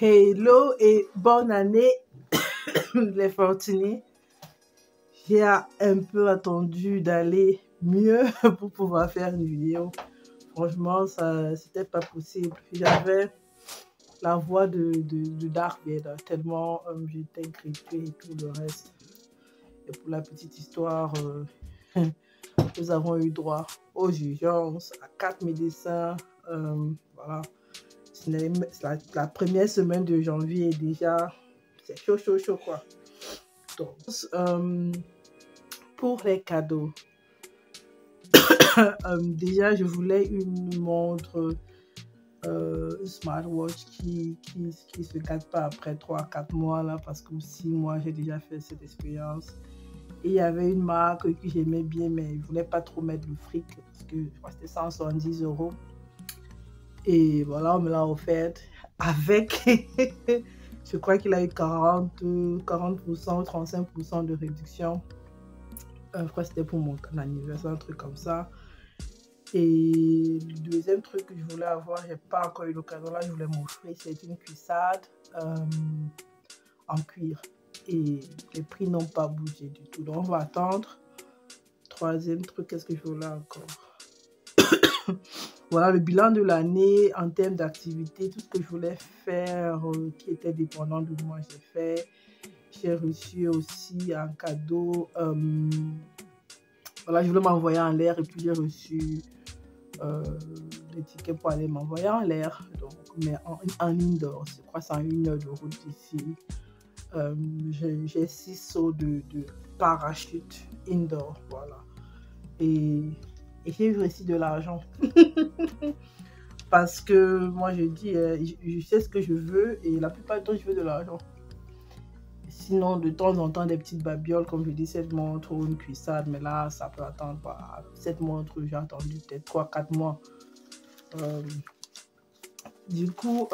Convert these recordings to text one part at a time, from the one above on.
Hello et bonne année les fortunés. J'ai un peu attendu d'aller mieux pour pouvoir faire une vidéo. Franchement, ça c'était pas possible. J'avais la voix de Darth Vader tellement j'étais grippée et tout le reste. Et pour la petite histoire, nous avons eu droit aux urgences, à 4 médecins. Voilà. La première semaine de janvier est déjà, c'est chaud quoi. Donc, pour les cadeaux, déjà je voulais une montre smartwatch qui se gâte pas après 3-4 mois là, parce que 6 mois j'ai déjà fait cette expérience. Et il y avait une marque que j'aimais bien, mais je voulais pas trop mettre le fric parce que je crois que c'était 170 €. Et voilà, on me l'a offerte avec, je crois qu'il a eu 40% ou 35% de réduction. Je crois que c'était pour mon anniversaire, un truc comme ça. Et le deuxième truc que je voulais avoir, j'ai pas encore eu l'occasion, là je voulais m'offrir, c'est une cuissade en cuir. Et les prix n'ont pas bougé du tout. Donc on va attendre. Troisième truc, qu'est-ce que je voulais encore? Voilà le bilan de l'année en termes d'activité, tout ce que je voulais faire qui était dépendant de moi, j'ai fait. J'ai reçu aussi un cadeau. Voilà, je voulais m'envoyer en l'air et puis j'ai reçu des tickets pour aller m'envoyer en l'air. Donc, mais en indoor, je crois que c'est en 1 heure de route d'ici. J'ai 6 sauts de parachute indoor, voilà. Et j'ai eu aussi de l'argent. Parce que moi je dis, je sais ce que je veux et la plupart du temps je veux de l'argent. Sinon de temps en temps des petites babioles comme je dis, cette montre ou une cuissade, mais là ça peut attendre. Cette montre j'ai attendu peut-être 3-4 mois. Du coup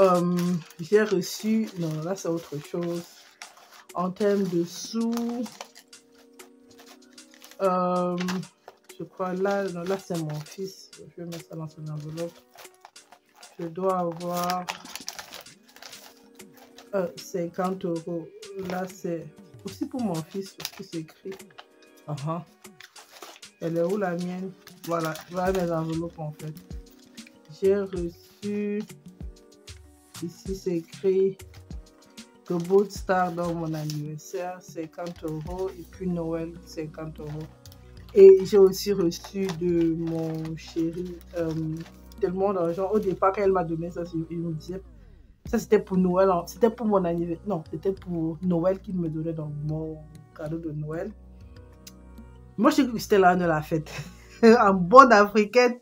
j'ai reçu, non là c'est autre chose. En termes de sous, je crois là, non, là c'est mon fils, je vais mettre ça dans son enveloppe. Je dois avoir 50 €. Là, c'est aussi pour mon fils, parce que c'est écrit. Elle est où la mienne? Voilà, voilà mes enveloppes en fait. J'ai reçu, ici c'est écrit que Bold Star dans mon anniversaire, 50 €, et puis Noël, 50 €. Et j'ai aussi reçu de mon chéri tellement d'argent. Au départ, quand elle m'a donné ça, il me disait, ça c'était pour Noël, c'était pour mon anniversaire. Non, c'était pour Noël qu'il me donnait dans mon cadeau de Noël. Moi, je sais que c'était l'heure de la fête. En bonne africaine,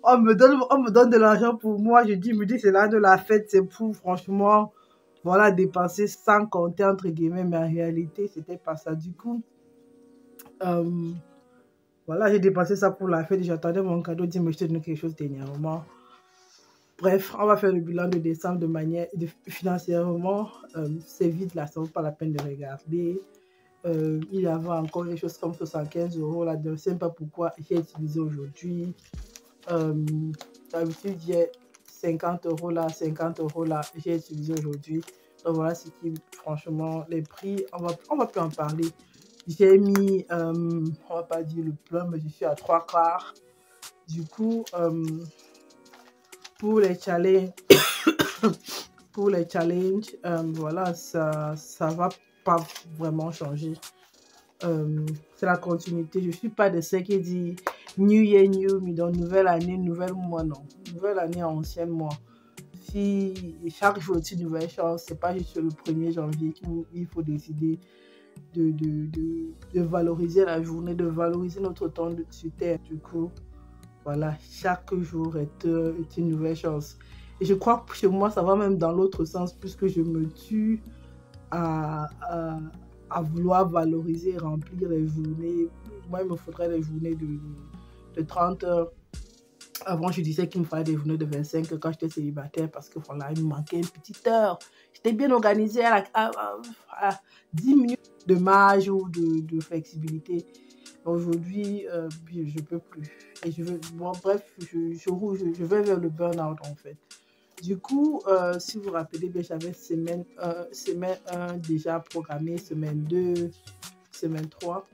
on me donne de l'argent pour moi. Je me dis, c'est l'heure de la fête, c'est pour, franchement, voilà, dépenser sans compter, entre guillemets, mais en réalité, c'était pas ça. Du coup, voilà, j'ai dépensé ça pour la fête. J'attendais mon cadeau, dit, mais je te donne quelque chose dernièrement. Bref, on va faire le bilan de décembre de manière financièrement, c'est vide là, ça vaut pas la peine de regarder. Il y avait encore des choses comme 75 € là, je ne sais pas pourquoi j'ai utilisé aujourd'hui. D'habitude j'ai 50 € là, 50 € là, j'ai utilisé aujourd'hui. Donc voilà ce qui, franchement, les prix, on va plus en parler. J'ai mis, on va pas dire le plein, mais je suis à 3/4. Du coup, pour les challenges, voilà, ça va pas vraiment changer. C'est la continuité. Je suis pas de ceux qui disent New Year, New Me, donc nouvelle année, nouvelle mois, non. Nouvelle année, ancienne mois. Si chaque jour est une nouvelle chance, c'est pas juste le 1er janvier où il faut décider de valoriser la journée, de valoriser notre temps sur Terre. Du coup, voilà, chaque jour est une nouvelle chance. Et je crois que chez moi, ça va même dans l'autre sens, puisque je me tue à vouloir valoriser, remplir les journées. Moi, il me faudrait des journées de 30 heures. Avant, je disais qu'il me fallait des journées de 25 quand j'étais célibataire, parce que voilà, il me manquait une petite heure. J'étais bien organisée à 10 minutes de marge ou de flexibilité. Aujourd'hui, je peux plus. Et bref, je vais vers le burn-out en fait. Du coup, si vous vous rappelez bien, j'avais semaine 1 déjà programmée, semaine 2, semaine 3.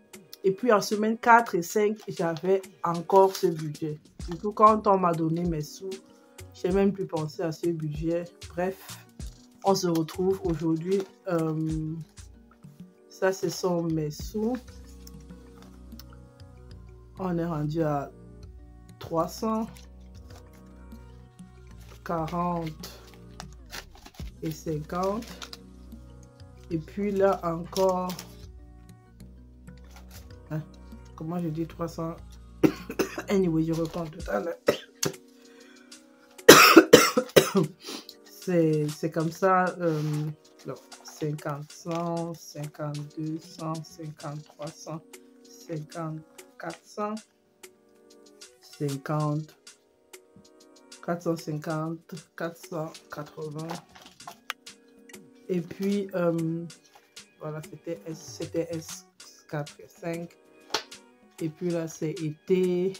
Et puis en semaine 4 et 5, j'avais encore ce budget. Du coup, quand on m'a donné mes sous, j'ai même plus pensé à ce budget. Bref, on se retrouve aujourd'hui. Ça, ce sont mes sous. On est rendu à 340 et 50. Et puis là encore, hein, comment je dis 300? Anyway, je reprends tout à l'heure. C'est comme ça. 50, 100, 52, 100, 50, 300, 50, 400, 50, 450, 480. Et puis, voilà, c'était S4 et 5. Et puis là, c'est été.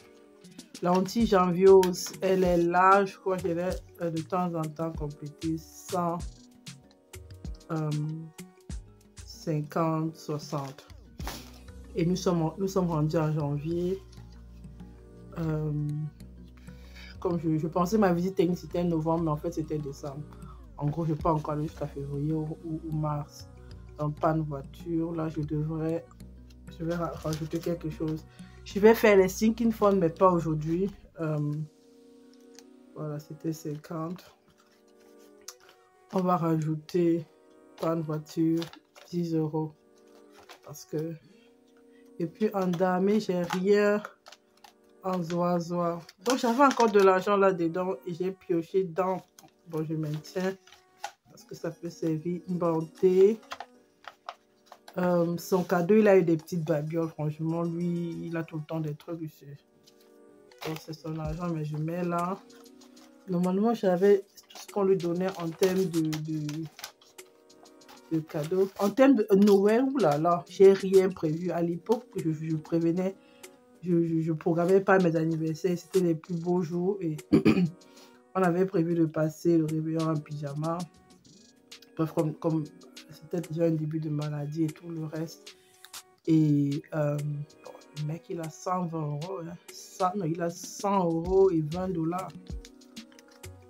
L'anti-janviose, elle est là. Je crois qu'elle est de temps en temps complétée 100, 50, 60. Et nous sommes rendus en janvier. Comme je pensais ma visite technique c'était novembre, mais en fait c'était décembre. En gros, je ne peux pas encore aller jusqu'à février ou mars. Donc, panne voiture. Là, je vais rajouter quelque chose. Je vais faire les sinking funds, mais pas aujourd'hui. Voilà, c'était 50. On va rajouter panne voiture 10 €. Parce que. Et puis en dame, j'ai rien en zoa. Donc, j'avais encore de l'argent là-dedans et j'ai pioché dans. Bon, je maintiens parce que ça peut servir une bonté. Son cadeau, il a eu des petites babioles. Franchement, lui, il a tout le temps des trucs ici. Donc, c'est son argent, mais je mets là. Normalement, j'avais tout ce qu'on lui donnait en termes de cadeaux. En termes de Noël, oulala, j'ai rien prévu. À l'époque, je prévenais, je programmais pas mes anniversaires. C'était les plus beaux jours et on avait prévu de passer le réveillon en pyjama. Bref, comme c'était déjà un début de maladie et tout le reste. Et bon, le mec, il a 120 €. Hein. Non, il a 100 € et 20 $.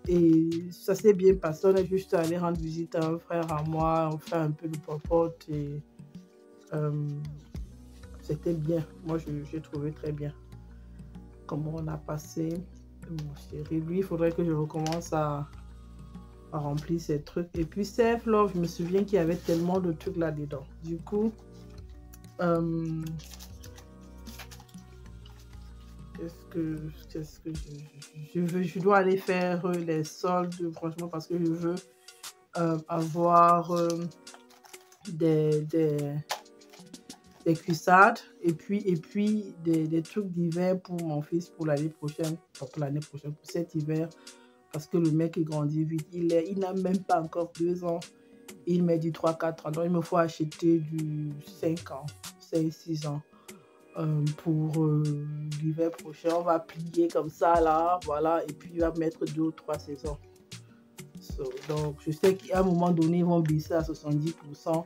Et ça s'est bien passé. On est juste allé rendre visite à un frère à moi. On fait un peu de popote. Et c'était bien. Moi, j'ai trouvé très bien comment on a passé. Mon chéri, lui, il faudrait que je recommence à remplir ces trucs. Et puis, Self Love, je me souviens qu'il y avait tellement de trucs là-dedans. Du coup, qu'est-ce que je dois aller faire les soldes, franchement, parce que je veux avoir des cuissardes et puis des trucs d'hiver pour mon fils pour l'année prochaine, pour cet hiver, parce que le mec il grandit vite, il n'a même pas encore 2 ans, il m'a dit 3-4 ans, donc il me faut acheter du 5 ans, 5-6 ans pour l'hiver prochain. On va plier comme ça là, voilà, et puis il va mettre 2 ou 3 saisons. Donc je sais qu'à un moment donné ils vont baisser à 70%.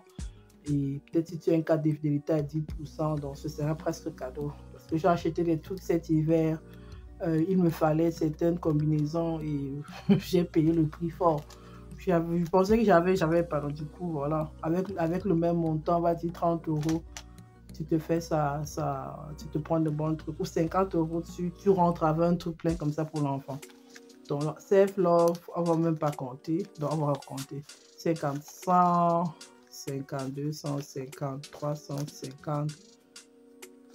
Et peut-être si tu as un cas de fidélité à 10%, donc ce sera presque cadeau. Parce que j'ai acheté des trucs cet hiver, il me fallait certaines combinaisons et j'ai payé le prix fort. Je pensais que j'avais pas. Du coup, voilà, avec le même montant, on va dire 30 €, tu te fais ça, tu te prends de bons trucs. Ou 50 € dessus, tu rentres avec un truc plein comme ça pour l'enfant. Donc, Self Love, on va même pas compter. Donc, on va compter 50, 100. 52, 150, 350,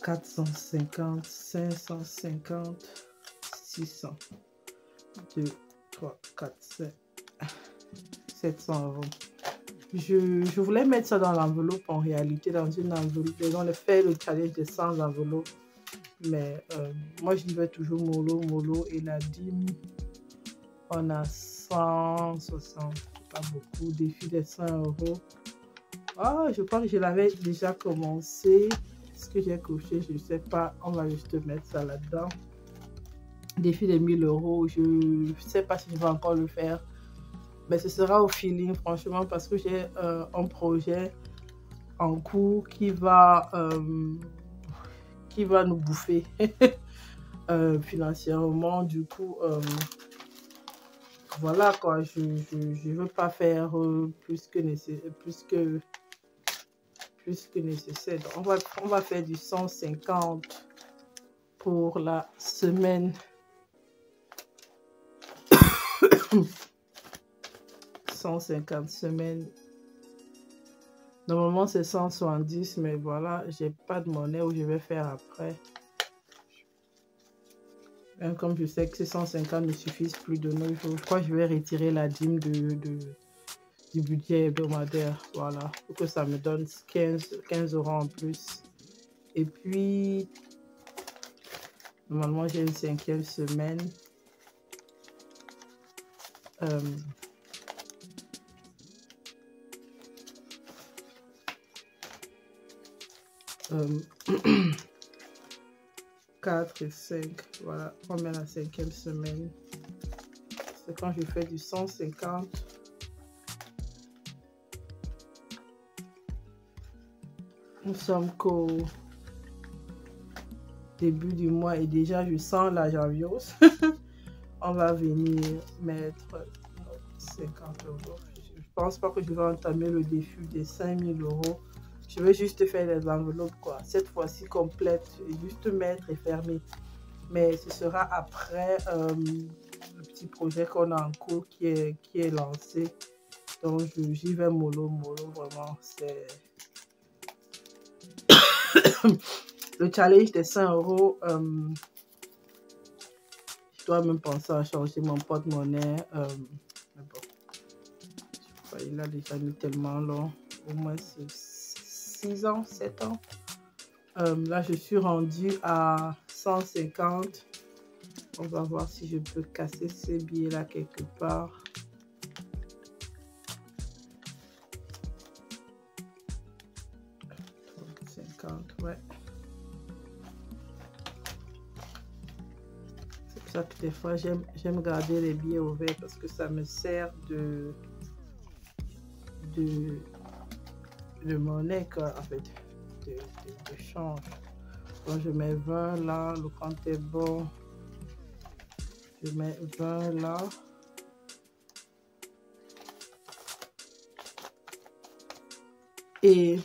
450, 550, 600, 2, 3, 4, 7, 700 €. Je voulais mettre ça dans l'enveloppe, en réalité, dans une enveloppe. On a fait le challenge de 100 enveloppes. Mais moi, j'y vais toujours mollo. Et la dîme, on a 160, pas beaucoup. Défi des 100 €. Ah, je crois que je l'avais déjà commencé. Est-ce que j'ai coché? Je ne sais pas. On va juste mettre ça là-dedans. Défi des 1000 €. Je ne sais pas si je vais encore le faire. Mais ce sera au feeling, franchement, parce que j'ai un projet en cours qui va nous bouffer financièrement. Du coup, voilà quoi, je veux pas faire plus que nécessaire. Donc, on va faire du 150 pour la semaine. 150 semaines. Normalement, c'est 170, mais voilà, j'ai pas de monnaie où je vais faire après. Même comme je sais que ces 150 ne suffisent plus de nous, je crois que je vais retirer la dîme du budget hebdomadaire. Voilà, pour que ça me donne 15 € en plus. Et puis, normalement, j'ai une 5e semaine. 4 et 5, voilà, on met la 5e semaine. C'est quand je fais du 150. Nous sommes qu'au début du mois et déjà je sens la janviose. On va venir mettre 50 €. Je pense pas que je vais entamer le défi des 5000 €. Je vais juste faire les enveloppes, quoi. Cette fois-ci complète, juste mettre et fermer. Mais ce sera après le petit projet qu'on a en cours qui est lancé. Donc j'y vais mollo, vraiment. C'est le challenge des 100 €. Je dois même penser à changer mon porte-monnaie. Mais bon, je crois qu'il a déjà mis tellement long. Au moins 6 ans, 7 ans. Là, je suis rendue à 150. On va voir si je peux casser ces billets-là quelque part. Ouais. C'est pour ça que des fois j'aime garder les billets ouverts parce que ça me sert de monnaie, quoi, en fait, de change. Donc je mets 20 là, le compte est bon. Je mets 20 là. Et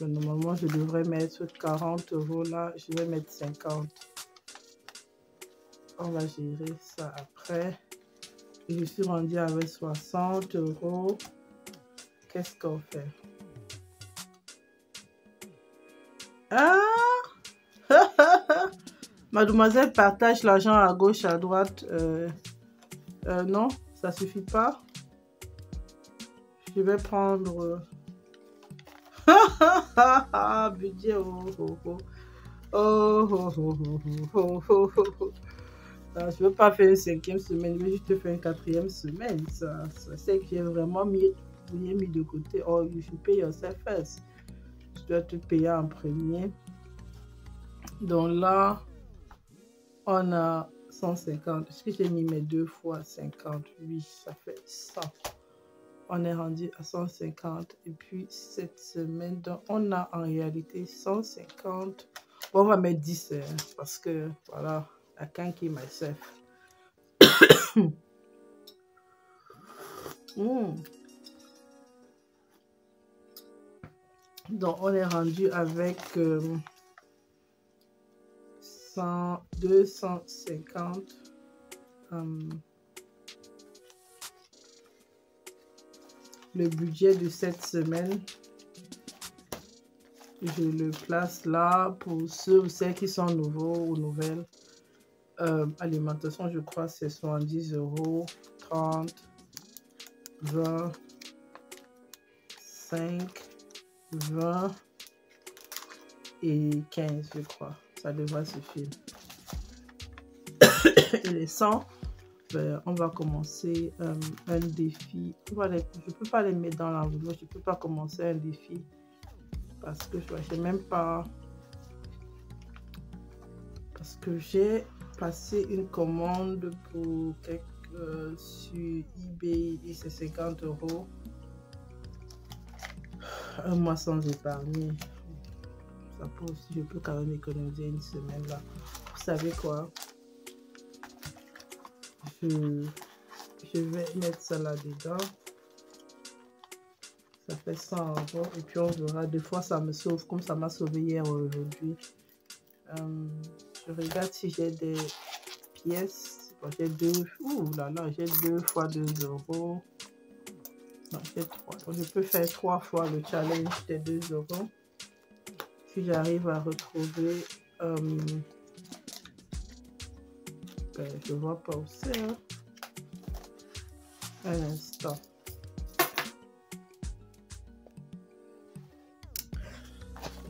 normalement, je devrais mettre 40 € là. Je vais mettre 50. On va gérer ça après. Et je suis rendue avec 60 €. Qu'est-ce qu'on fait? Ah! Mademoiselle partage l'argent à gauche, à droite. Non, ça suffit pas. Je vais prendre... budget, je veux pas faire une 5e semaine, je vais juste faire une 4e semaine. Ça c'est que j'ai vraiment mis de côté. Oh, you should pay yourself first. Tu dois te payer en premier. Donc là, on a 150. Est-ce que j'ai mis mes 2 fois 50? Oui, ça fait 100. On est rendu à 150. Et puis cette semaine, donc on a en réalité 150. Bon, on va mettre 10 parce que voilà, I can't keep myself. Donc on est rendu avec 250. Le budget de cette semaine, je le place là pour ceux ou celles qui sont nouveaux ou nouvelles. Alimentation, je crois c'est 70 €, 30, 20, 5, 20 et 15, je crois. Ça devrait suffire. Et les 100, on va commencer un défi. Je ne peux pas les mettre dans l'enveloppe. Je ne peux pas commencer un défi parce que je n'ai même pas... Parce que j'ai passé une commande pour quelque sur eBay et c'est 50 €. Un mois sans épargner. Ça peut aussi, je peux quand même économiser une semaine là. Vous savez quoi? Je vais mettre ça là-dedans. Ça fait 100 € et puis on verra. Des fois, ça me sauve comme ça m'a sauvé hier ou aujourd'hui. Je regarde si j'ai des pièces. Bon, j'ai deux. Ouh là là, j'ai 2 fois 2 €. Non, j'ai 3. Donc, je peux faire 3 fois le challenge des 2 €. Si j'arrive à retrouver. Je vois pas où c'est. Hein. Un instant.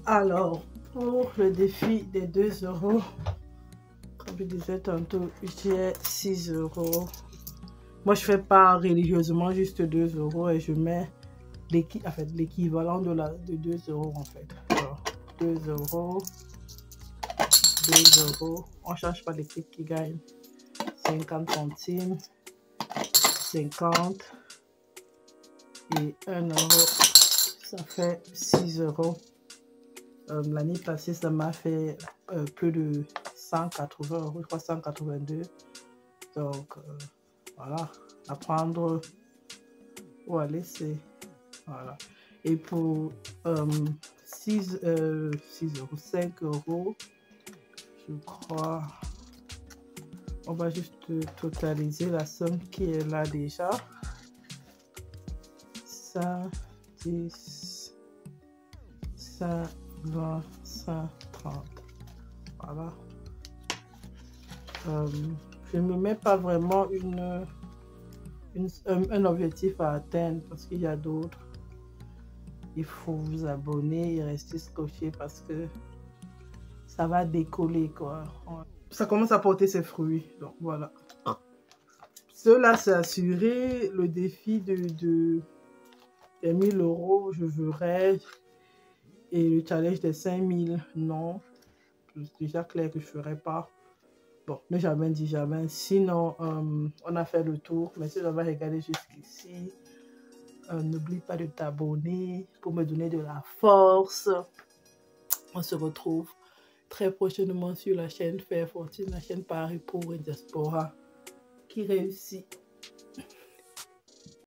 Alors, pour le défi des 2 €, comme je disais tantôt, j'ai 6 €. Moi, je fais pas religieusement juste 2 € et je mets l'équivalent de 2 € en fait. Alors, 2 €, 2 €. On ne cherche pas l'équipe qui gagne. 50 centimes, 50 et 1 €. Ça fait 6 €. L'année passée, ça m'a fait plus de 180 €, je crois 182. Donc, voilà, à prendre ou à laisser. Voilà. Et pour 6 €, 5 €, je crois, on va juste totaliser la somme qui est là déjà. Ça, 10, 5, 20, 5, 30. Voilà. Je ne me mets pas vraiment un objectif à atteindre parce qu'il y a d'autres. Il faut vous abonner et rester scotché parce que ça va décoller quoi. Ça commence à porter ses fruits. Donc voilà. Cela, c'est assuré. Le défi des 1000 €, je ferai. Et le challenge des 5000, non. C'est déjà clair que je ne ferai pas. Bon, ne jamais dit jamais. Sinon, on a fait le tour. Merci d'avoir regardé jusqu'ici. N'oublie pas de t'abonner pour me donner de la force. On se retrouve très prochainement sur la chaîne Faire Fortune, la chaîne par pour et diaspora qui réussit.